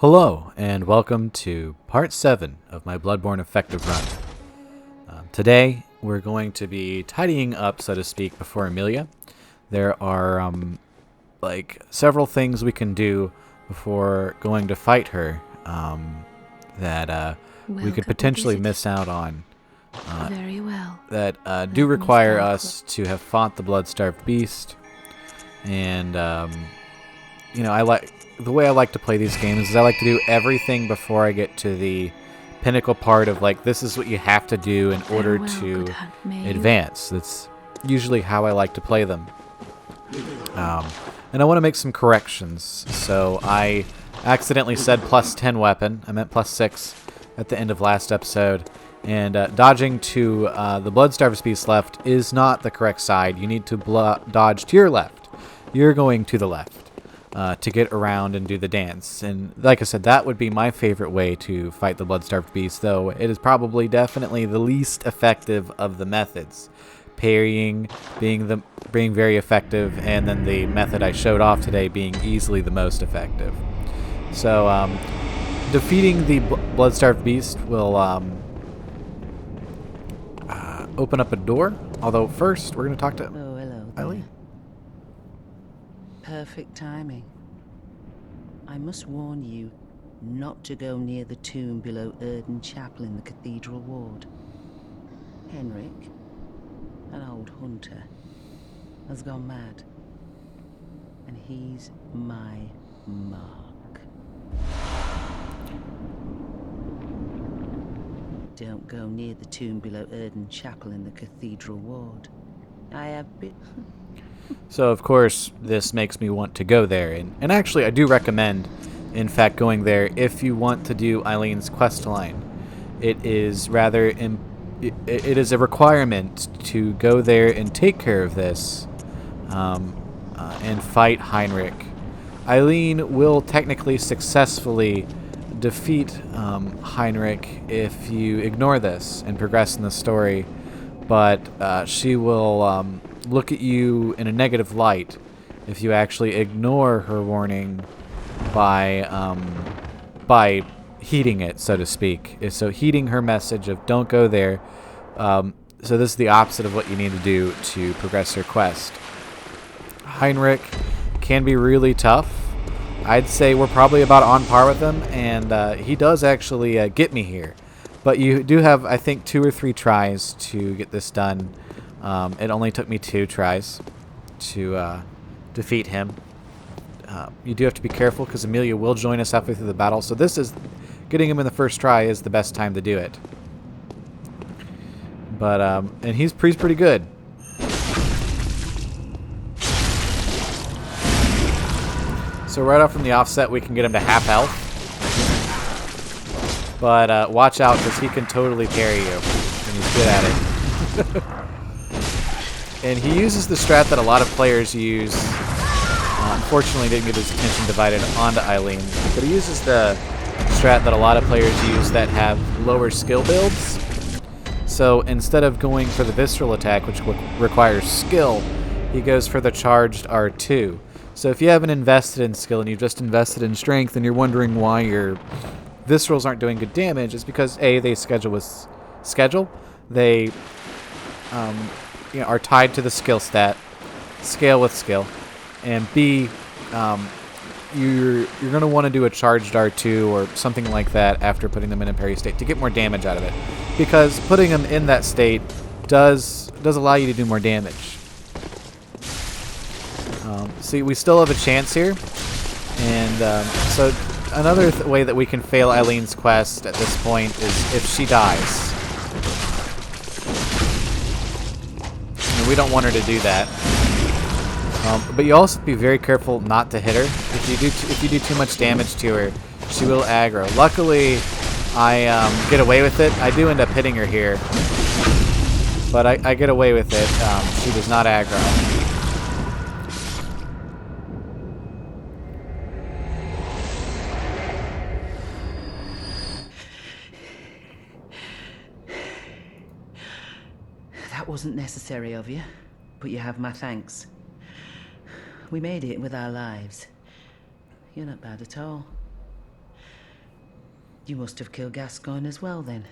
Hello, and welcome to part 7 of my Bloodborne effective run. Today, we're going to be tidying up, so to speak, before Amelia. There are, several things we can do before going to fight her that we could potentially miss out on. Very well. That do require us to have fought the blood-starved beast. And, the way I like to play these games is I like to do everything before I get to the pinnacle part of, this is what you have to do in order to advance. That's usually how I like to play them. And I want to make some corrections. So I accidentally said plus 10 weapon. I meant plus 6 at the end of last episode. And dodging to the blood-starved beast left is not the correct side. You need to dodge to your left. You're going to the left. To get around and do the dance. And like I said, that would be my favorite way to fight the blood-starved beast, though it is probably definitely the least effective of the methods. Parrying being very effective, and then the method I showed off today being easily the most effective. So defeating the blood-starved beast will open up a door, although first we're going to talk to Eileen. Perfect timing. I must warn you not to go near the tomb below Erden Chapel in the Cathedral Ward. Heinrich, an old hunter, has gone mad, and he's my mark. Don't go near the tomb below Erden Chapel in the Cathedral Ward. I have been... So, of course, this makes me want to go there. And actually, I do recommend, in fact, going there if you want to do Eileen's quest line. It is it is a requirement to go there and take care of this and fight Heinrich. Eileen will technically successfully defeat Heinrich if you ignore this and progress in the story, but she will... look at you in a negative light if you actually ignore her warning by heeding it, so to speak. So heeding her message of don't go there. So this is the opposite of what you need to do to progress your quest. Heinrich can be really tough. I'd say we're probably about on par with him, and he does actually get me here. But you do have, I think, 2 or 3 tries to get this done. It only took me 2 tries to defeat him. You do have to be careful because Amelia will join us halfway through the battle. So getting him in the first try is the best time to do it. But and he's pretty good. So right off from the offset, we can get him to half health. But watch out because he can totally parry you, and he's good at it. And he uses the strat that a lot of players use. Unfortunately, didn't get his attention divided onto Eileen. But he uses the strat that a lot of players use that have lower skill builds. So instead of going for the visceral attack, which requires skill, he goes for the charged R2. So if you haven't invested in skill and you've just invested in strength and you're wondering why your viscerals aren't doing good damage, it's because A, they schedule. They are tied to the skill stat, scale with skill, and B, you're going to want to do a charged R2 or something like that after putting them in a parry state to get more damage out of it, because putting them in that state does allow you to do more damage. See, we still have a chance here, and so another way that we can fail Eileen's quest at this point is if she dies. We don't want her to do that. But you also have to be very careful not to hit her. If you do too much damage to her, she will aggro. Luckily, I get away with it. I do end up hitting her here, but I get away with it. She does not aggro. That wasn't necessary of you, but you have my thanks. We made it with our lives. You're not bad at all. You must have killed Gascoigne as well, then.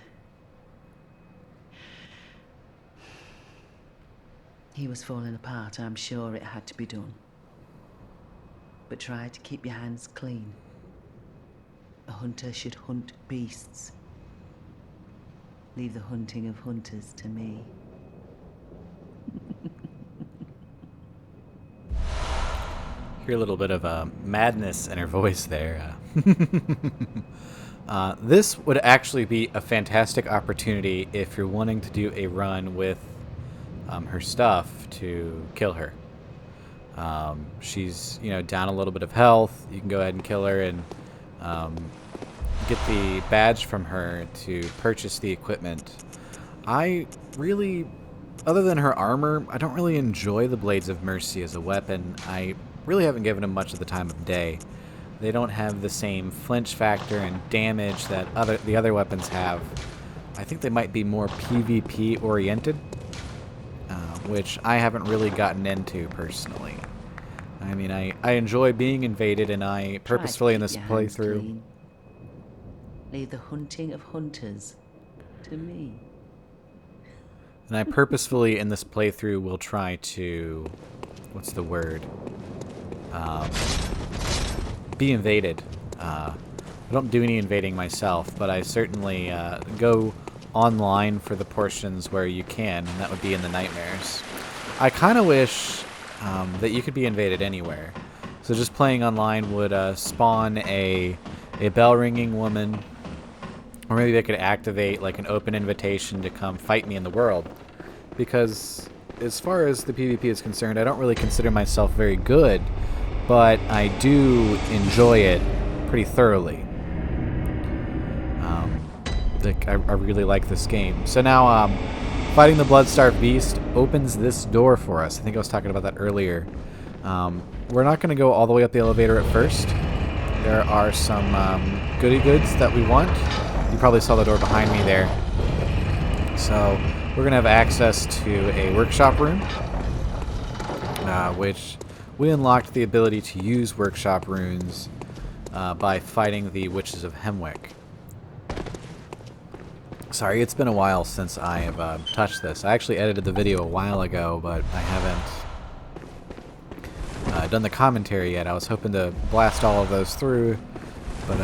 He was falling apart, I'm sure it had to be done. But try to keep your hands clean. A hunter should hunt beasts. Leave the hunting of hunters to me. Hear a little bit of madness in her voice there. This would actually be a fantastic opportunity if you're wanting to do a run with her stuff to kill her. She's, down a little bit of health. You can go ahead and kill her and get the badge from her to purchase the equipment. I really, other than her armor, I don't really enjoy the Blades of Mercy as a weapon. I really haven't given them much of the time of day. They don't have the same flinch factor and damage that the other weapons have. I think they might be more PvP oriented, which I haven't really gotten into personally. I mean, I enjoy being invaded, and I purposefully in this playthrough... Leave the hunting of hunters to me. And I purposefully in this playthrough will try to... What's the word? Be invaded. I don't do any invading myself, but I certainly go online for the portions where you can, and that would be in the nightmares. I kind of wish that you could be invaded anywhere. So just playing online would spawn a bell-ringing woman, or maybe they could activate like an open invitation to come fight me in the world. Because as far as the PvP is concerned, I don't really consider myself very good, but I do enjoy it pretty thoroughly. I really like this game. So now, fighting the Bloodstarved Beast opens this door for us. I think I was talking about that earlier. We're not going to go all the way up the elevator at first. There are some goody goods that we want. You probably saw the door behind me there. So we're going to have access to a workshop room, which we unlocked the ability to use workshop runes by fighting the Witches of Hemwick. Sorry, it's been a while since I have touched this. I actually edited the video a while ago, but I haven't done the commentary yet. I was hoping to blast all of those through, but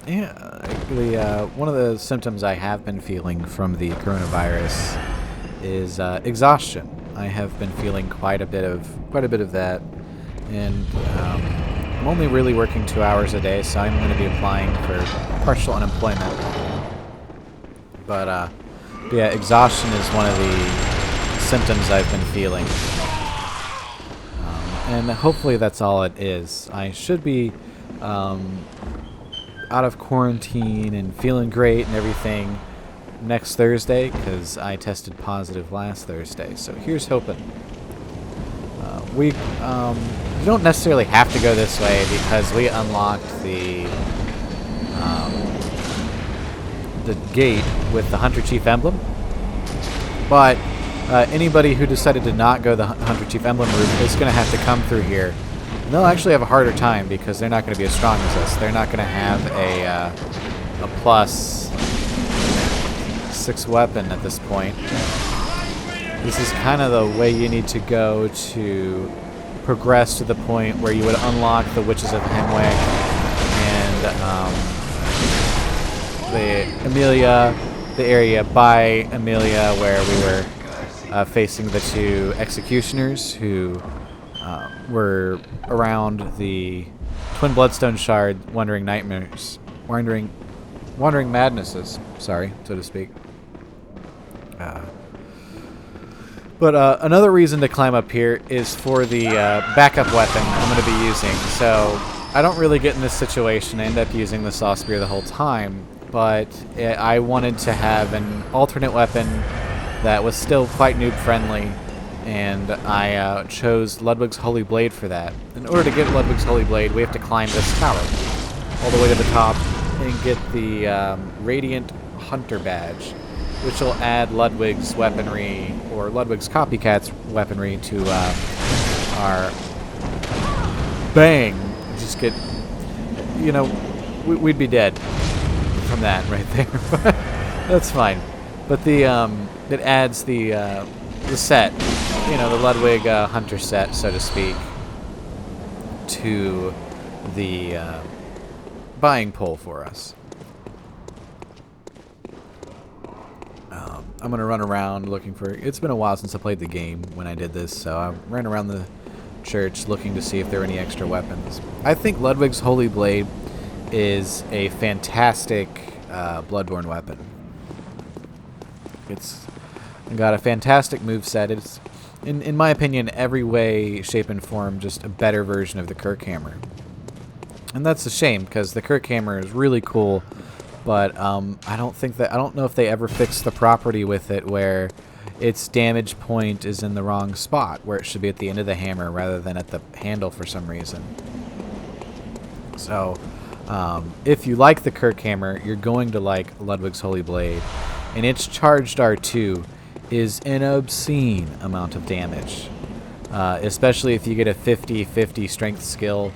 yeah, actually, one of the symptoms I have been feeling from the coronavirus is exhaustion. I have been feeling quite a bit of that, and I'm only really working 2 hours a day, so I'm going to be applying for partial unemployment. But yeah, exhaustion is one of the symptoms I've been feeling. And hopefully that's all it is. I should be out of quarantine and feeling great and everything next Thursday, because I tested positive last Thursday. So here's hoping. You don't necessarily have to go this way because we unlocked the gate with the Hunter Chief emblem. But anybody who decided to not go the Hunter Chief emblem route is going to have to come through here. And they'll actually have a harder time because they're not going to be as strong as us. They're not going to have a plus 6 weapon at this point. This is kind of the way you need to go to progress to the point where you would unlock the Witches of Hemwick and the Amelia, the area by Amelia where we were facing the 2 executioners who were around the Twin Bloodstone Shard, wandering madnesses, sorry, so to speak. But another reason to climb up here is for the backup weapon I'm going to be using. So I don't really get in this situation. I end up using the Saw Spear the whole time. But I wanted to have an alternate weapon that was still quite noob friendly. And I chose Ludwig's Holy Blade for that. In order to get Ludwig's Holy Blade, we have to climb this tower all the way to the top and get the Radiant Hunter Badge, which will add Ludwig's weaponry, or Ludwig's copycat's weaponry, to our... Bang! Just get... we'd be dead from that right there. That's fine. But the it adds the set, you know, the Ludwig Hunter set, so to speak, to the buying pool for us. I'm gonna run around looking for. It's been a while since I played the game when I did this, so I ran around the church looking to see if there were any extra weapons. I think Ludwig's Holy Blade is a fantastic Bloodborne weapon. It's got a fantastic moveset. It's, in my opinion, every way, shape, and form, just a better version of the Kirkhammer. And that's a shame, because the Kirkhammer is really cool, but I don't know if they ever fixed the property with it where its damage point is in the wrong spot, where it should be at the end of the hammer rather than at the handle for some reason. So, if you like the Kirkhammer, you're going to like Ludwig's Holy Blade, and its charged R2 is an obscene amount of damage, especially if you get a 50-50 strength skill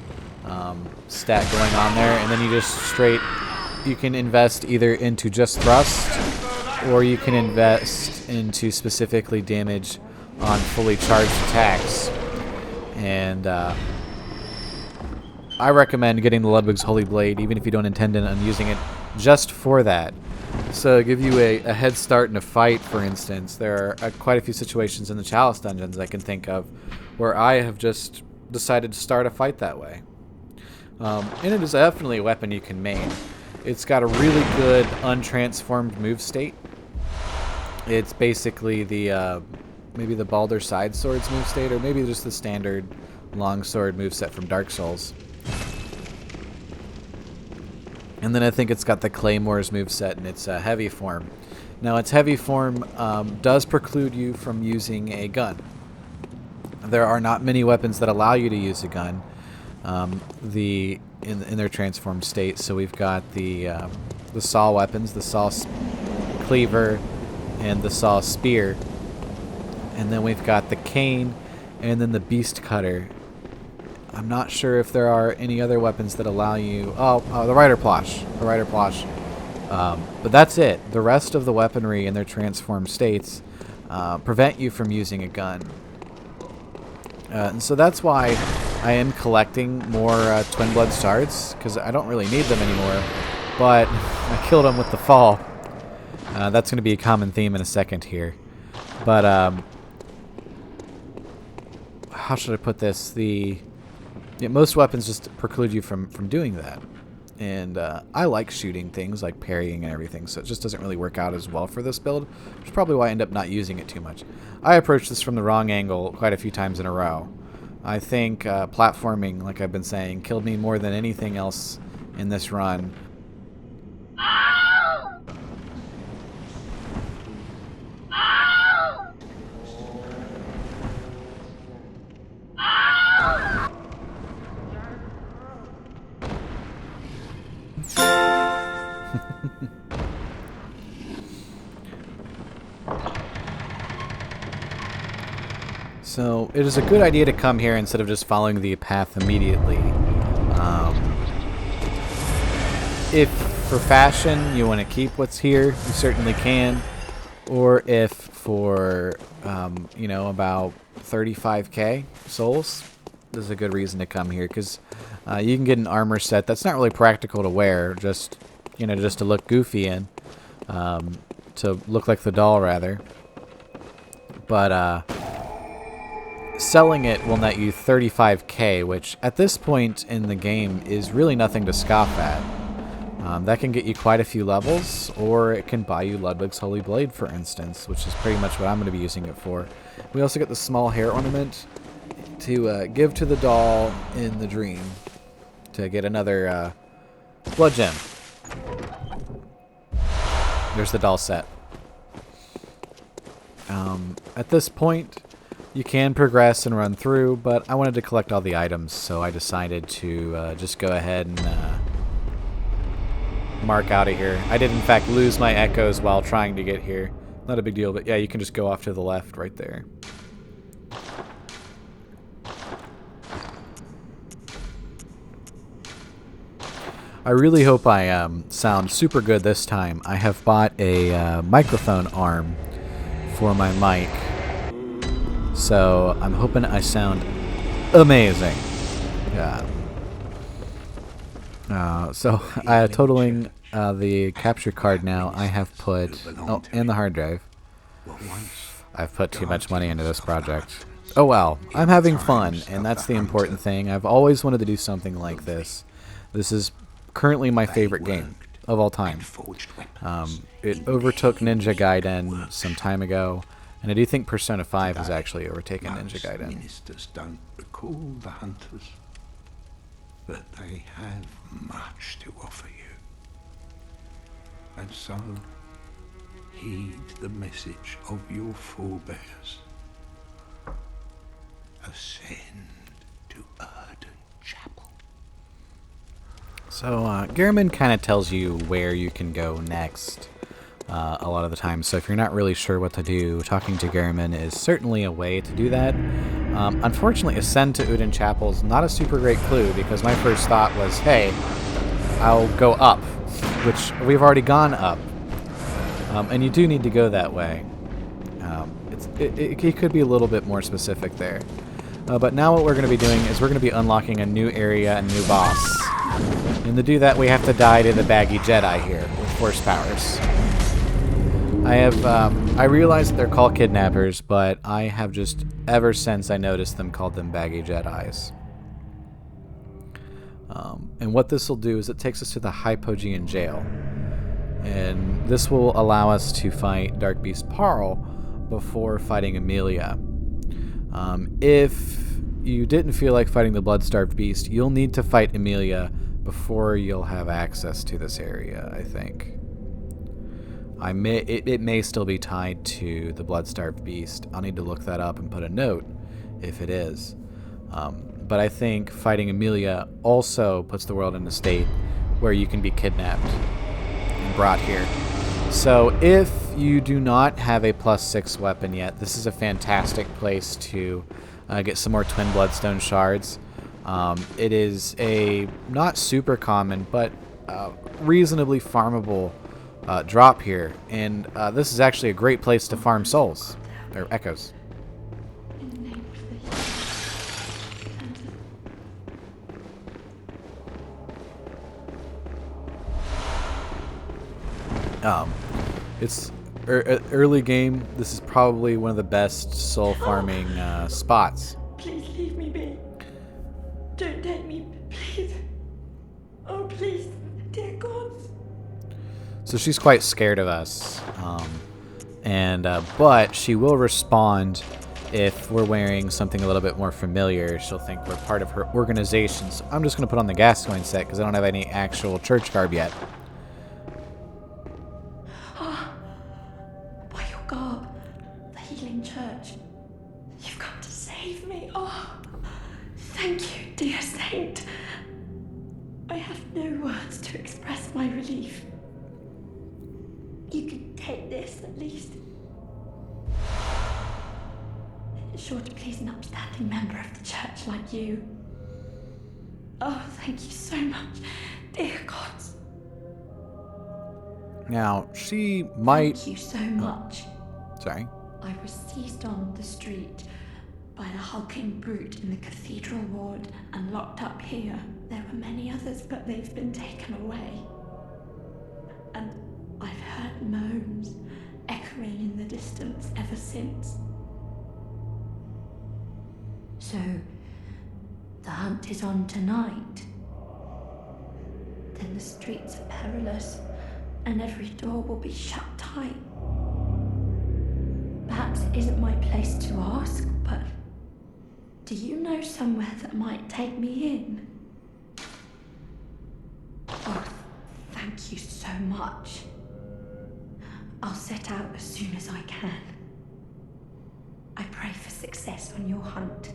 stat going on there, and then you just you can invest either into just thrust, or you can invest into specifically damage on fully charged attacks. And I recommend getting the Ludwig's Holy Blade, even if you don't intend on using it, just for that. So give you a head start in a fight, for instance. There are quite a few situations in the Chalice dungeons I can think of where I have just decided to start a fight that way. And it is definitely a weapon you can main. It's got a really good untransformed move state. It's basically the maybe the Baldur Side Swords move state, or maybe just the standard longsword moveset from Dark Souls. And then I think it's got the Claymore's moveset in its heavy form. Now, its heavy form does preclude you from using a gun. There are not many weapons that allow you to use a gun in their transformed state. So we've got the saw weapons, the saw cleaver, and the saw spear. And then we've got the cane, and then the beast cutter. I'm not sure if there are any other weapons that allow you... the Rider Plosh. The Rider Plosh. But that's it. The rest of the weaponry in their transformed states prevent you from using a gun. And so that's why I am collecting more Twin Blood Shards, because I don't really need them anymore. But I killed them with the fall. That's going to be a common theme in a second here. But how should I put this? Most weapons just preclude you from doing that. And I like shooting things, like parrying and everything, so it just doesn't really work out as well for this build, which is probably why I end up not using it too much. I approached this from the wrong angle quite a few times in a row. I think platforming, like I've been saying, killed me more than anything else in this run. So it is a good idea to come here instead of just following the path immediately. If for fashion you want to keep what's here, you certainly can. Or if for, about 35k souls, this is a good reason to come here, because you can get an armor set that's not really practical to wear, just to look goofy in, to look like the doll rather. But selling it will net you 35k, which at this point in the game is really nothing to scoff at. That can get you quite a few levels, or it can buy you Ludwig's Holy Blade, for instance, which is pretty much what I'm going to be using it for. We also get the small hair ornament to give to the doll in the dream to get another blood gem. There's the doll set. At this point, you can progress and run through, but I wanted to collect all the items, so I decided to just go ahead and mark out of here. I did, in fact, lose my echoes while trying to get here. Not a big deal, but yeah, you can just go off to the left right there. I really hope I sound super good this time. I have bought a microphone arm for my mic, so I'm hoping I sound amazing. Yeah. So totaling the capture card now, I have put and the hard drive. I've put too much money into this project. Oh well, I'm having fun, and that's the important thing. I've always wanted to do something like this. This is currently my favorite game of all time. It overtook Ninja Gaiden some time ago, and I do think Persona 5 has actually overtaken Ninja Gaiden. Ministers don't recall the hunters, but they have much to offer you. And so, heed the message of your forebears. Ascend to Erden Chapel. So, Gehrman kind of tells you where you can go next a lot of the time. So if you're not really sure what to do, talking to Gehrman is certainly a way to do that. Unfortunately, Ascend to Erden Chapel is not a super great clue, because my first thought was, hey, I'll go up, which we've already gone up. And you do need to go that way. It could be a little bit more specific there. But now what we're going to be doing is we're going to be unlocking a new area, a new boss. And to do that, we have to die to the baggy Jedi here with force powers. I realize that they're called kidnappers, but I have just, ever since I noticed them, called them baggy Jedis. And what this will do is it takes us to the Hypogean jail. And this will allow us to fight Dark Beast Parl before fighting Amelia. If you didn't feel like fighting the Blood-Starved Beast, you'll need to fight Amelia before you'll have access to this area, I think. It may still be tied to the Blood-Starved Beast. I'll need to look that up and put a note if it is. But I think fighting Amelia also puts the world in a state where you can be kidnapped and brought here. So if you do not have a +6 weapon yet, this is a fantastic place to get some more Twin Bloodstone Shards. It is a not super common, but reasonably farmable drop here. And this is actually a great place to farm souls, or echoes. It's early game. This is probably one of the best soul farming spots. Please leave me be. Don't take me, please. Oh, please, dear gods. So she's quite scared of us, but she will respond if we're wearing something a little bit more familiar. She'll think we're part of her organization. So I'm just going to put on the Gascoigne set because I don't have any actual church garb yet. By your garb, the healing church. You've come to save me. Oh, thank you, dear saint. I have no words to express my relief. You can take this, at least. It's sure to please an upstanding member of the church like you. Oh, thank you so much, dear gods. Now, she might... Thank you so much. Sorry. I was seized on the street by the hulking brute in the cathedral ward and locked up here. There were many others, but they've been taken away. And I've heard moans echoing in the distance ever since. So, the hunt is on tonight. Then the streets are perilous, and every door will be shut tight. Perhaps it isn't my place to ask, but do you know somewhere that might take me in? Oh, thank you so much. I'll set out as soon as I can. I pray for success on your hunt,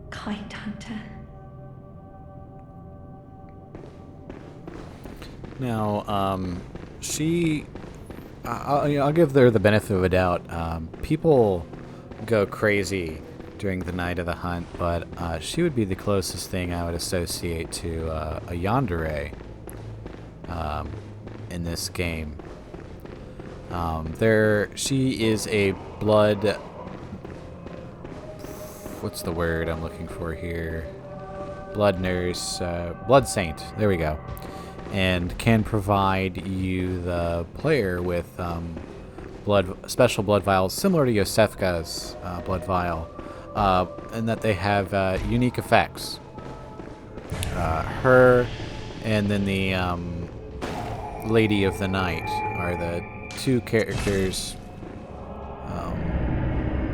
kind hunter. Now, I'll give her the benefit of a doubt. People go crazy during the night of the hunt, but she would be the closest thing I would associate to a yandere. in this game. She is a blood... What's the word I'm looking for here? Blood nurse, blood saint. There we go. And can provide you, the player, with special blood vials similar to Yosefka's blood vial, and that they have unique effects. Her and then the Lady of the Night are the two characters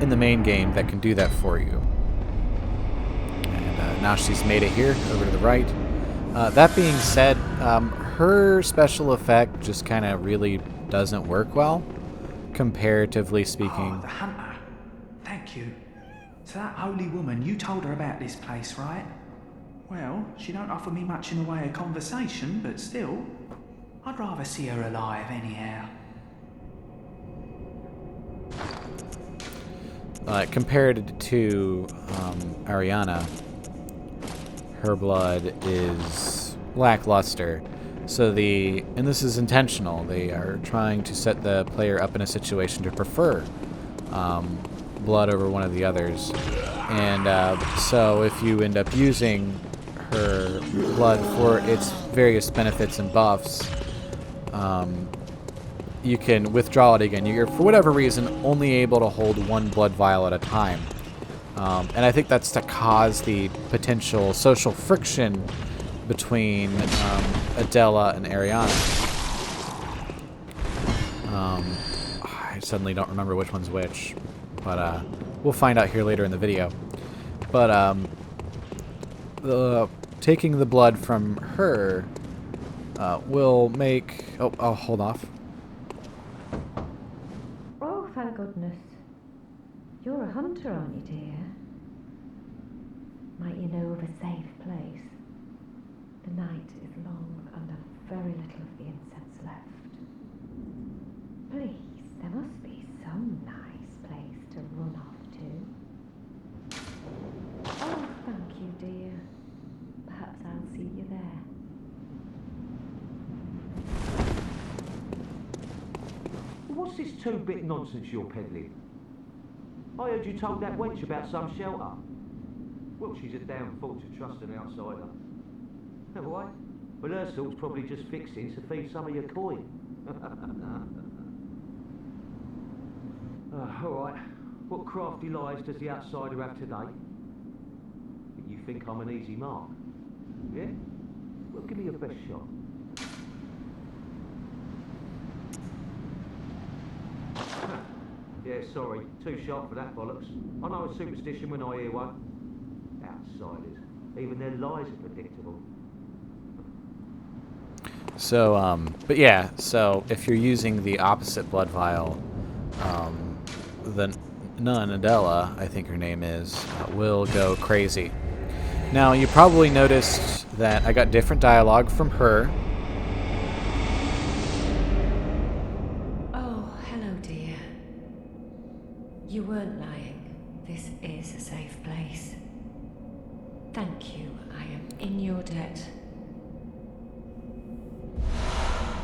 in the main game that can do that for you. And now she's made it here, over to the right. That being said, her special effect just kind of really doesn't work well, comparatively speaking. Oh, the hunter. Thank you. So that holy woman, you told her about this place, right? Well, she don't offer me much in the way of conversation, but still, I'd rather see her alive anyhow. Compared to Ariana, her blood is lackluster. So and this is intentional, they are trying to set the player up in a situation to prefer blood over one of the others. And so if you end up using her blood for its various benefits and buffs, you can withdraw it again. You're, for whatever reason, only able to hold one blood vial at a time. And I think that's to cause the potential social friction between Adela and Ariana. I suddenly don't remember which one's which, but we'll find out here later in the video. But taking the blood from her will make... Oh, I'll hold off. Oh, thank goodness. You're a hunter, aren't you, dear? Might you know of a safe place? The night is long and very little of the incense left. Please, there must be some nice place to run off to. Oh, thank you, dear. Perhaps I'll see you there. What's this two-bit nonsense you're peddling? I heard you told that wench about some shelter. Well, she's a damn fool to trust an outsider. All right. Well, her sort's probably just fixing to feed some of your coin. All right. What crafty lies does the outsider have today? You think I'm an easy mark? Yeah? Well, give me your best shot. Yeah, sorry. Too sharp for that bollocks. I know a superstition when I hear one. Outsiders. Even their lies are predictable. So, but yeah, so if you're using the opposite blood vial, the nun, Adela, I think her name is, will go crazy. Now, you probably noticed that I got different dialogue from her. Oh, hello, dear. You weren't lying. This is a safe place. Thank you. I am in your debt.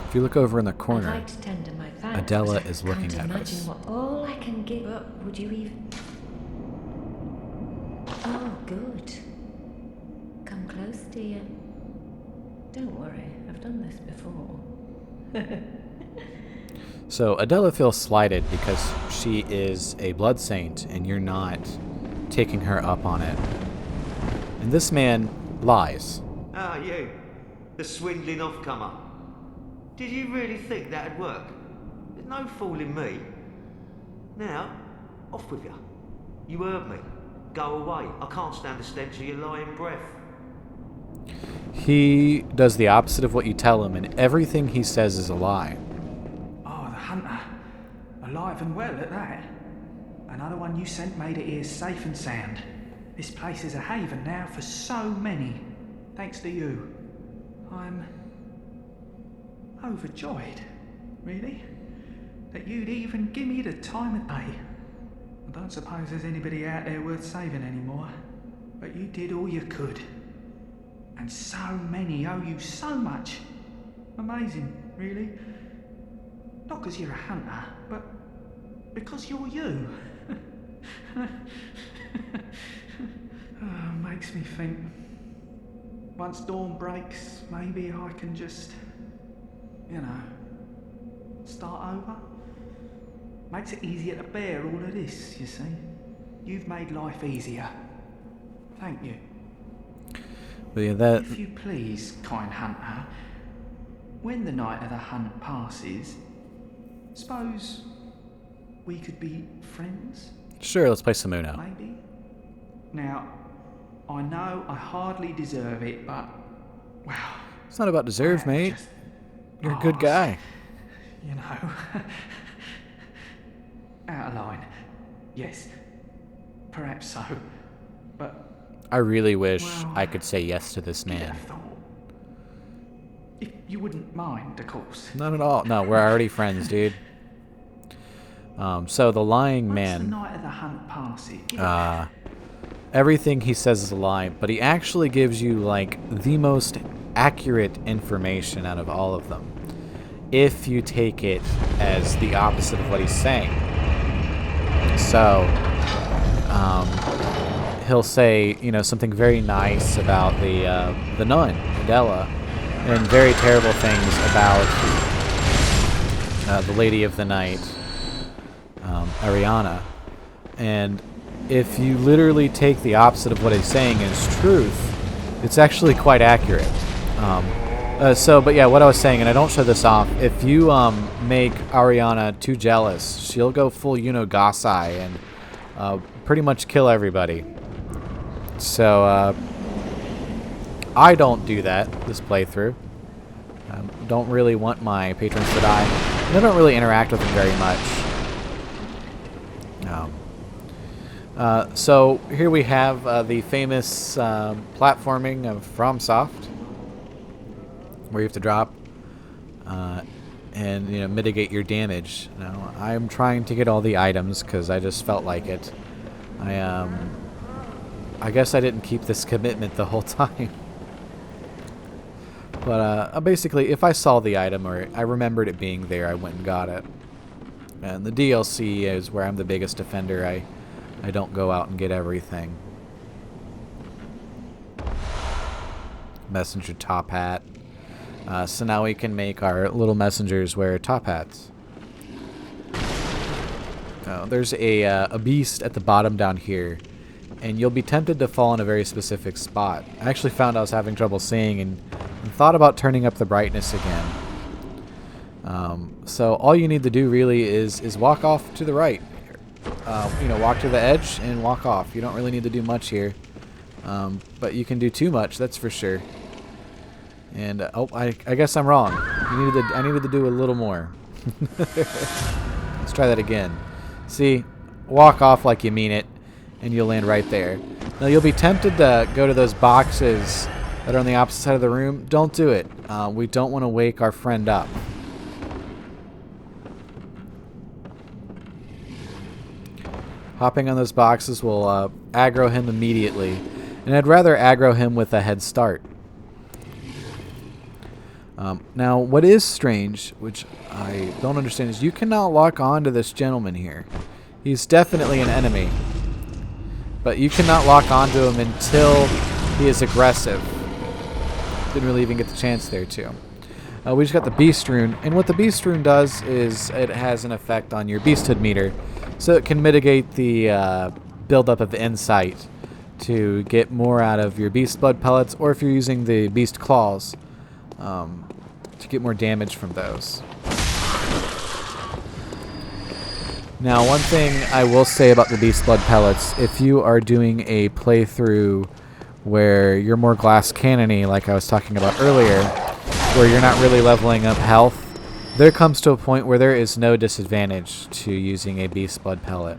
If you look over in the corner, I'd like to tender my thanks, Adela but I is looking can't at imagine us. what all I can give up. Would you even... Oh, good. Come close, dear. Don't worry, I've done this before. So Adela feels slighted because she is a blood saint and you're not taking her up on it. And this man lies. Ah, you. The swindling off-comer. Did you really think that'd work? There's no fooling me. Now, off with you. You heard me. Go away. I can't stand the stench of your lying breath. He does the opposite of what you tell him, and everything he says is a lie. Oh, the hunter. Alive and well at that. Another one you sent made it here safe and sound. This place is a haven now for so many. Thanks to you. I'm overjoyed, really, that you'd even give me the time of day. I don't suppose there's anybody out there worth saving anymore, but you did all you could. And so many owe you so much. Amazing, really. Not because you're a hunter, but because you're you. Makes me think. Once dawn breaks, maybe I can just, start over. Makes it easier to bear all of this, you see. You've made life easier. Thank you. But yeah, If you please, kind hunter, when the night of the hunt passes, suppose we could be friends? Sure, let's play some Uno. Maybe? Now, I know I hardly deserve it, but, well... It's not about deserve, mate. just You're a good ask, guy. You know. Out of line. Yes. Perhaps so. But... I really wish well, I could say yes to this give it man. a thought. If you wouldn't mind, of course. Not at all. No, we're already friends, dude. So the lying Once man... the night of the hunt passes... everything he says is a lie, but he actually gives you, like, the most accurate information out of all of them, if you take it as the opposite of what he's saying. So, he'll say, something very nice about the nun, Adela, and very terrible things about the Lady of the Night, Ariana. And if you literally take the opposite of what he's saying as truth, it's actually quite accurate. But yeah, what I was saying, and I don't show this off, if you make Ariana too jealous, she'll go full Gasai and pretty much kill everybody. So I don't do that this playthrough. Don't really want my patrons to die. And I don't really interact with them very much. So here we have the famous platforming of FromSoft, where you have to drop and mitigate your damage. Now I'm trying to get all the items because I just felt like it. I guess I didn't keep this commitment the whole time. But basically, if I saw the item or I remembered it being there, I went and got it. And the DLC is where I'm the biggest offender. I don't go out and get everything. Messenger top hat. So now we can make our little messengers wear top hats. There's a beast at the bottom down here, and you'll be tempted to fall in a very specific spot. I actually found I was having trouble seeing and thought about turning up the brightness again. So all you need to do really is walk off to the right. Walk to the edge and walk off. You don't really need to do much here. But you can do too much, that's for sure. And, I guess I'm wrong. I needed to do a little more. Let's try that again. See, walk off like you mean it, and you'll land right there. Now, you'll be tempted to go to those boxes that are on the opposite side of the room. Don't do it. We don't want to wake our friend up. Hopping on those boxes will aggro him immediately. And I'd rather aggro him with a head start. Now, what is strange, which I don't understand, is you cannot lock on to this gentleman here. He's definitely an enemy. But you cannot lock onto him until he is aggressive. Didn't really even get the chance there, too. We just got the Beast Rune. And what the Beast Rune does is it has an effect on your Beasthood meter. So it can mitigate the buildup of insight to get more out of your Beast Blood pellets, or if you're using the Beast Claws, to get more damage from those. Now, one thing I will say about the Beast Blood pellets, if you are doing a playthrough where you're more glass cannony, like I was talking about earlier, where you're not really leveling up health, there comes to a point where there is no disadvantage to using a Beast Blood pellet,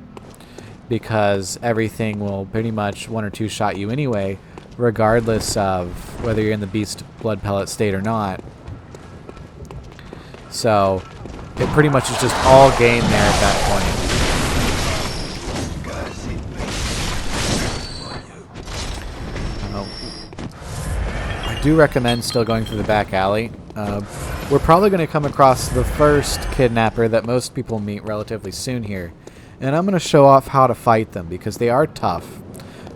because everything will pretty much one or two shot you anyway, regardless of whether you're in the Beast Blood pellet state or not. So it pretty much is just all game there at that point. I do recommend still going through the back alley. we're probably going to come across the first kidnapper that most people meet relatively soon here. And I'm going to show off how to fight them because they are tough.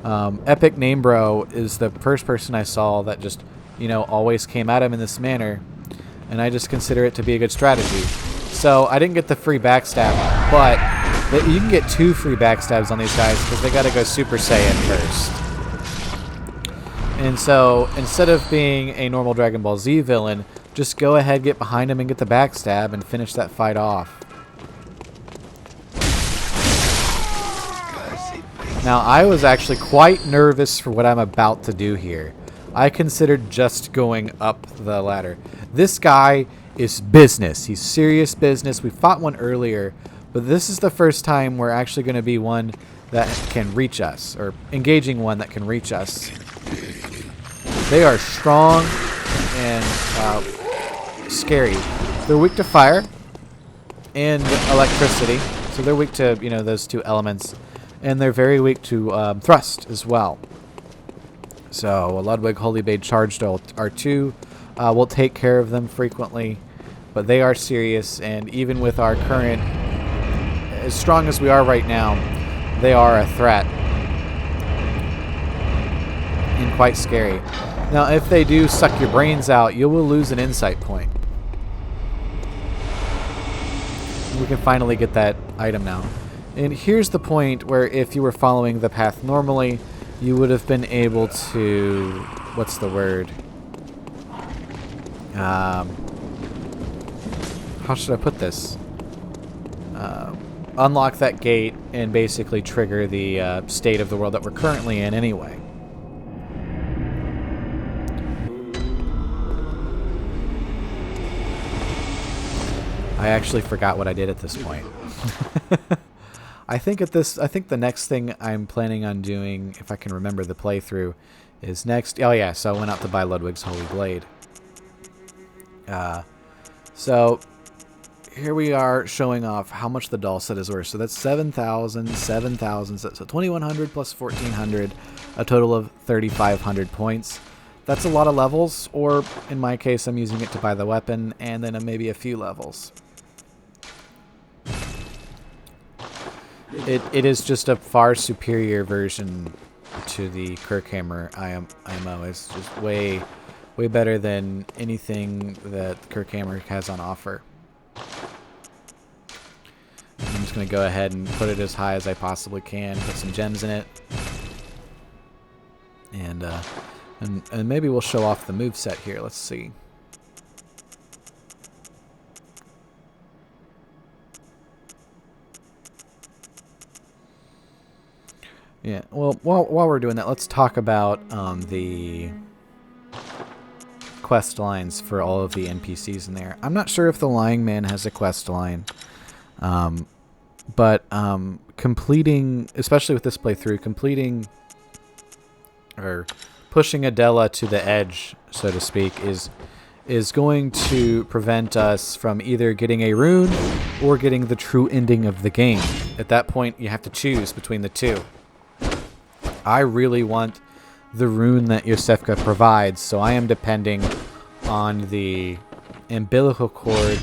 Epic Namebro is the first person I saw that just, always came at him in this manner. And I just consider it to be a good strategy. So I didn't get the free backstab, but you can get 2 free backstabs on these guys because they got to go Super Saiyan first. And so instead of being a normal Dragon Ball Z villain, just go ahead, get behind him and get the backstab and finish that fight off. Now, I was actually quite nervous for what I'm about to do here. I considered just going up the ladder. This guy is business. He's serious business. We fought one earlier, but this is the first time we're actually going to be one that can reach us, or engaging one that can reach us. They are strong and scary. They're weak to fire and electricity, so they're weak to those 2 elements, and they're very weak to thrust as well. So a Ludwig Holy Blade charged R2 will take care of them frequently, but they are serious, and even with our current, as strong as we are right now, they are a threat and quite scary. Now, if they do suck your brains out, you will lose an insight point. We can finally get that item now. And here's the point where if you were following the path normally, you would have been able to... what's the word? How should I put this? Unlock that gate and basically trigger the state of the world that we're currently in anyway. I actually forgot what I did at this point. I think the next thing I'm planning on doing, if I can remember the playthrough, is next. Oh yeah, so I went out to buy Ludwig's Holy Blade. So here we are showing off how much the doll set is worth. So that's 7,000, 7,000, so 2,100 plus 1,400, a total of 3,500 points. That's a lot of levels, or in my case, I'm using it to buy the weapon and then maybe a few levels. It is just a far superior version to the Kirkhammer IMO. It's just way better than anything that Kirkhammer has on offer. I'm just going to go ahead and put it as high as I possibly can, put some gems in it, and maybe we'll show off the moveset here. Let's see. Yeah, well, while we're doing that, let's talk about the quest lines for all of the NPCs in there. I'm not sure if the Lying Man has a quest line, but completing, especially with this playthrough, completing or pushing Adela to the edge, so to speak, is going to prevent us from either getting a rune or getting the true ending of the game. At that point, you have to choose between the two. I really want the rune that Yosefka provides, so I am depending on the umbilical cord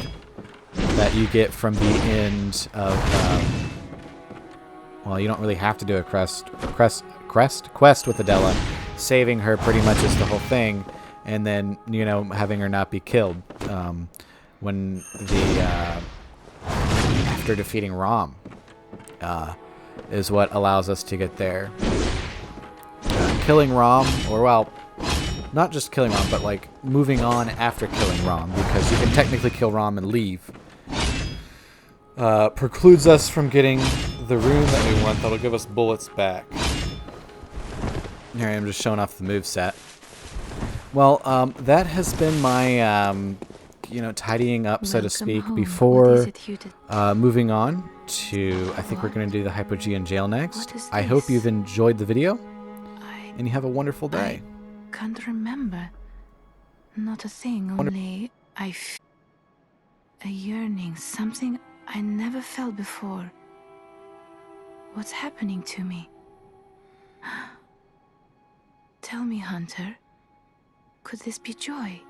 that you get from the end of... well, you don't really have to do a quest with Adela. Saving her pretty much is the whole thing, and then, having her not be killed when the... after defeating Rom is what allows us to get there. Killing Rom, or well, not just killing Rom, but like moving on after killing Rom, because you can technically kill Rom and leave, precludes us from getting the rune that we want that'll give us bullets back. Here I am just showing off the moveset. Well, that has been my, tidying up, so to speak, before moving on to, I think we're going to do the Hypogean jail next. I hope you've enjoyed the video. And you have a wonderful day. I can't remember. Not a thing, only I feel a yearning, something I never felt before. What's happening to me? Tell me, Hunter, could this be joy?